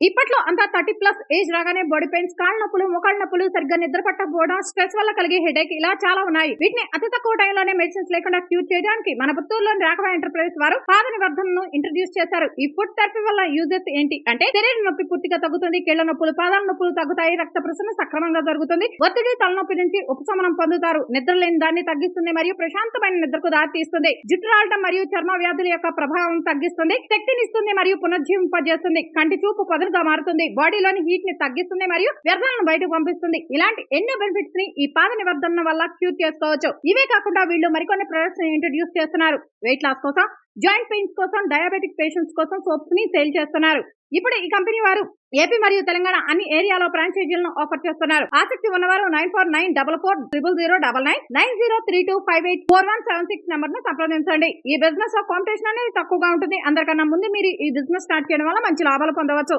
ఇప్పట్లో అంతా 30+ ఏజ్ రాగానే బాడీ పెయిన్స్, కాళ్ళ నొప్పులు, మోకాళ్ళ నొప్పులు, సరిగ్గా నిద్ర పట్టకపోవడం, స్ట్రెస్ వల్ల కలిగే హెడేక్ ఇలా చాలా ఉన్నాయి. వీటిని అతి తక్కువ టైంలోనే మెడిసిన్స్ లేకుండా క్యూర్ చేయడానికి మన పుత్తూరులోని రాఘవ ఎంటర్ప్రైజెస్ వారు పాద నివర్ధనను ఇంట్రడ్యూస్ చేశారు. ఈ ఫుడ్ థెరపీ వల్ల యూజెస్ ఏంటి అంటే శరీర నొప్పి పూర్తిగా తగ్గుతుంది, కీళ్ల నొప్పులు, పాదాల నొప్పులు తగ్గుతాయి, రక్త ప్రసరణ సక్రమంగా జరుగుతుంది, ఒత్తిడి తలనొప్పి నుంచి ఉపశమనం పొందుతారు, నిద్ర లేని దాన్ని తగ్గిస్తుంది మరియు ప్రశాంతమైన నిద్రకు దారి తీస్తుంది, జుట్టు రాలటం మరియు చర్మ వ్యాధుల యొక్క ప్రభావం తగ్గిస్తుంది, శక్తినిస్తుంది మరియు పునర్జీవింపజేస్తుంది, కంటి చూపు పదునుగా మారుతుంది, బాడీలోని హీట్ ని తగ్గిస్తుంది మరియు వ్యర్థాలను బయటకు పంపిస్తుంది. ఇలాంటి ఎన్నో బెనిఫిట్స్ ని ఈ పాద నివర్ధన వల్ల క్యూర్ చేసుకోవచ్చు. ఇవే కాకుండా వీళ్ళు మరికొన్ని ప్రొడక్ట్స్ ని ఇంట్రడ్యూస్ చేస్తున్నారు. వెయిట్ లాస్ కోసం, జాయింట్ పెయిన్స్ కోసం, డయాబెటిక్ పేషెంట్స్ కోసం సోప్స్ ని సేల్ చేస్తున్నారు. ఇప్పుడు ఈ కంపెనీ వారు ఏపీ మరియు తెలంగాణ అన్ని ఏరియాలో ఫ్రాంచైజీలను ఆఫర్ చేస్తున్నారు. ఆసక్తి ఉన్నవారు 9494400099 9032584176 నెంబర్ ను సంప్రదించండి. ఈ బిజినెస్ లో కాంపిటీషన్ అనేది తక్కువగా ఉంటుంది. అందరికన్నా ముందు మీరు ఈ బిజినెస్ స్టార్ట్ చేయడం వల్ల మంచి లాభాలు పొందవచ్చు.